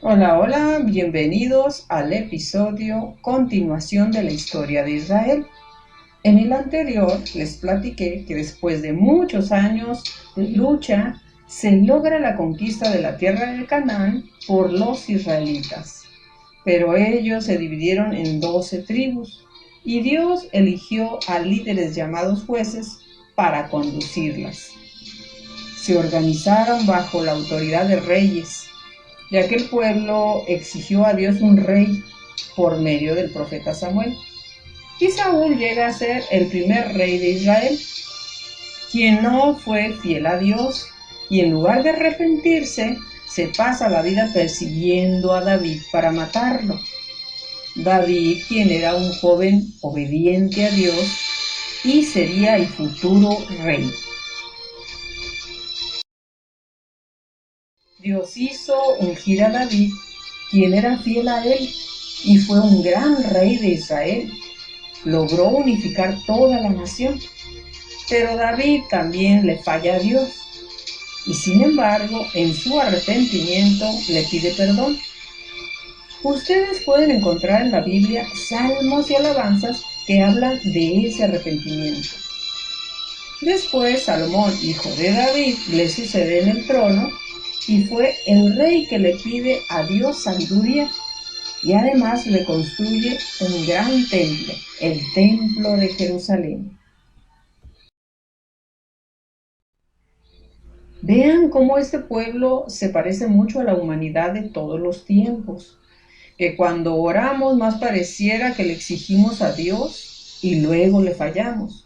Hola, hola, bienvenidos al episodio continuación de la historia de Israel. En el anterior les platiqué que después de muchos años de lucha se logra la conquista de la tierra de Canaán por los israelitas. Pero ellos se dividieron en 12 tribus y Dios eligió a líderes llamados jueces para conducirlas. Se organizaron bajo la autoridad de reyes, ya que el pueblo exigió a Dios un rey por medio del profeta Samuel. Y Saúl llega a ser el primer rey de Israel, quien no fue fiel a Dios y en lugar de arrepentirse, se pasa la vida persiguiendo a David para matarlo. David, quien era un joven obediente a Dios y sería el futuro rey. Dios hizo ungir a David, quien era fiel a él, y fue un gran rey de Israel. Logró unificar toda la nación. Pero David también le falla a Dios, y sin embargo, en su arrepentimiento le pide perdón. Ustedes pueden encontrar en la Biblia salmos y alabanzas que hablan de ese arrepentimiento. Después, Salomón, hijo de David, le sucede en el trono y fue el rey que le pide a Dios sabiduría y además le construye un gran templo, el Templo de Jerusalén. Vean cómo este pueblo se parece mucho a la humanidad de todos los tiempos, que cuando oramos más pareciera que le exigimos a Dios y luego le fallamos.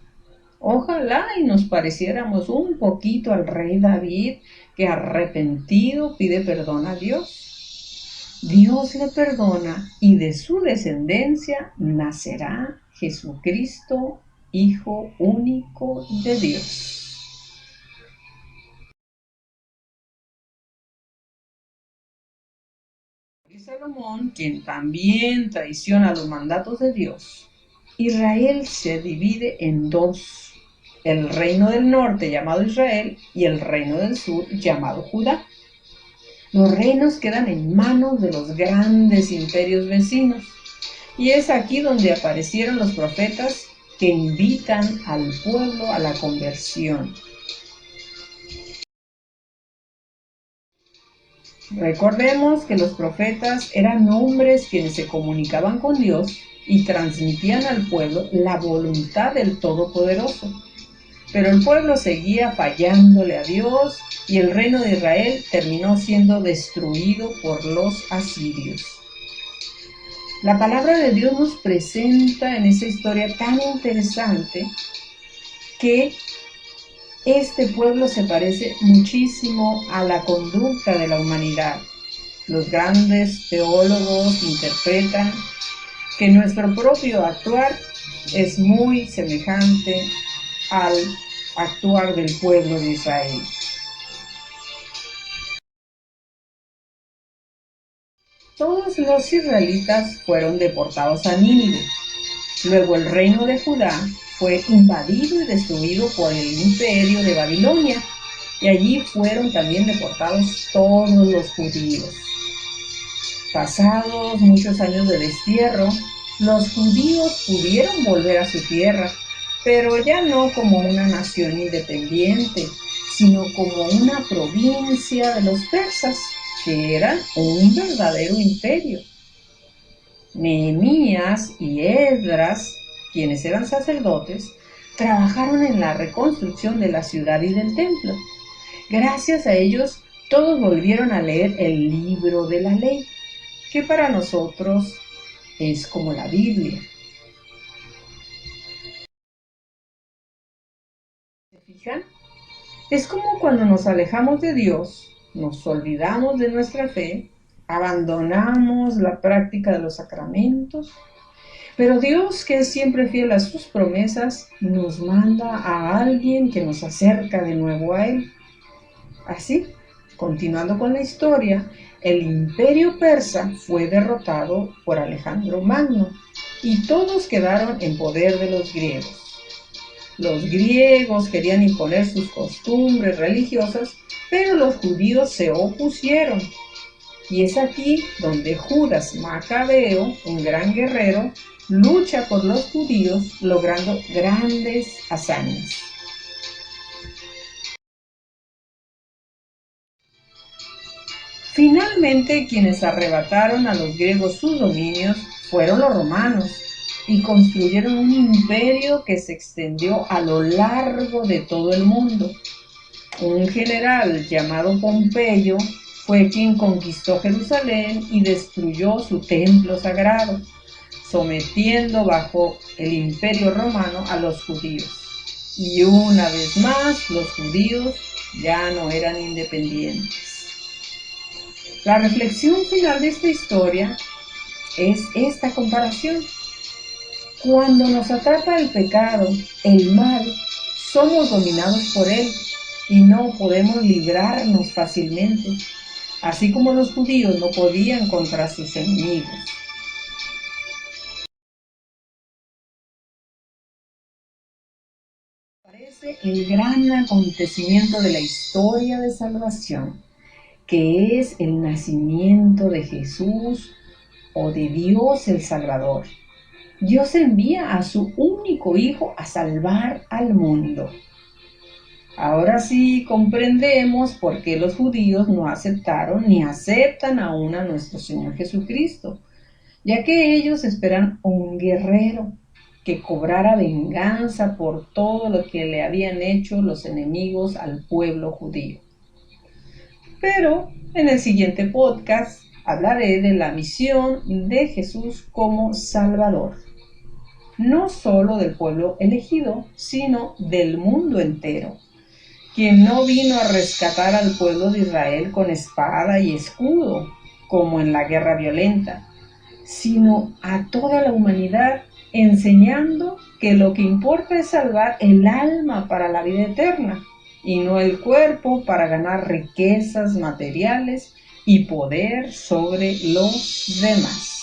Ojalá y nos pareciéramos un poquito al rey David, que arrepentido pide perdón a Dios. Dios le perdona y de su descendencia nacerá Jesucristo, Hijo único de Dios. Y Salomón, quien también traiciona los mandatos de Dios, Israel se divide en dos: el reino del norte llamado Israel y el reino del sur llamado Judá. Los reinos quedan en manos de los grandes imperios vecinos, y es aquí donde aparecieron los profetas que invitan al pueblo a la conversión. Recordemos que los profetas eran hombres quienes se comunicaban con Dios y transmitían al pueblo la voluntad del Todopoderoso. Pero el pueblo seguía fallándole a Dios y el reino de Israel terminó siendo destruido por los asirios. La palabra de Dios nos presenta en esa historia tan interesante que este pueblo se parece muchísimo a la conducta de la humanidad. Los grandes teólogos interpretan que nuestro propio actuar es muy semejante al actuar del pueblo de Israel. Todos los israelitas fueron deportados a Nínive. Luego el reino de Judá fue invadido y destruido por el imperio de Babilonia, y allí fueron también deportados todos los judíos. Pasados muchos años de destierro, los judíos pudieron volver a su tierra, pero ya no como una nación independiente, sino como una provincia de los persas, que eran un verdadero imperio. Nehemías y Esdras, quienes eran sacerdotes, trabajaron en la reconstrucción de la ciudad y del templo. Gracias a ellos, todos volvieron a leer el libro de la ley, que para nosotros es como la Biblia. ¿Se fijan? Es como cuando nos alejamos de Dios, nos olvidamos de nuestra fe, abandonamos la práctica de los sacramentos, pero Dios, que es siempre fiel a sus promesas, nos manda a alguien que nos acerca de nuevo a Él. Así, continuando con la historia, el imperio persa fue derrotado por Alejandro Magno y todos quedaron en poder de los griegos. Los griegos querían imponer sus costumbres religiosas, pero los judíos se opusieron. Y es aquí donde Judas Macabeo, un gran guerrero, lucha por los judíos logrando grandes hazañas. Finalmente, quienes arrebataron a los griegos sus dominios fueron los romanos y construyeron un imperio que se extendió a lo largo de todo el mundo. Un general llamado Pompeyo fue quien conquistó Jerusalén y destruyó su templo sagrado, sometiendo bajo el imperio romano a los judíos. Y una vez más, los judíos ya no eran independientes. La reflexión final de esta historia es esta comparación. Cuando nos atrapa el pecado, el mal, somos dominados por él y no podemos librarnos fácilmente, así como los judíos no podían contra sus enemigos. Parece el gran acontecimiento de la historia de salvación, que es el nacimiento de Jesús o de Dios el Salvador. Dios envía a su único Hijo a salvar al mundo. Ahora sí comprendemos por qué los judíos no aceptaron ni aceptan aún a nuestro Señor Jesucristo, ya que ellos esperan un guerrero que cobrara venganza por todo lo que le habían hecho los enemigos al pueblo judío. Pero en el siguiente podcast hablaré de la misión de Jesús como Salvador, no solo del pueblo elegido, sino del mundo entero, quien no vino a rescatar al pueblo de Israel con espada y escudo, como en la guerra violenta, sino a toda la humanidad, enseñando que lo que importa es salvar el alma para la vida eterna, y no el cuerpo para ganar riquezas materiales y poder sobre los demás.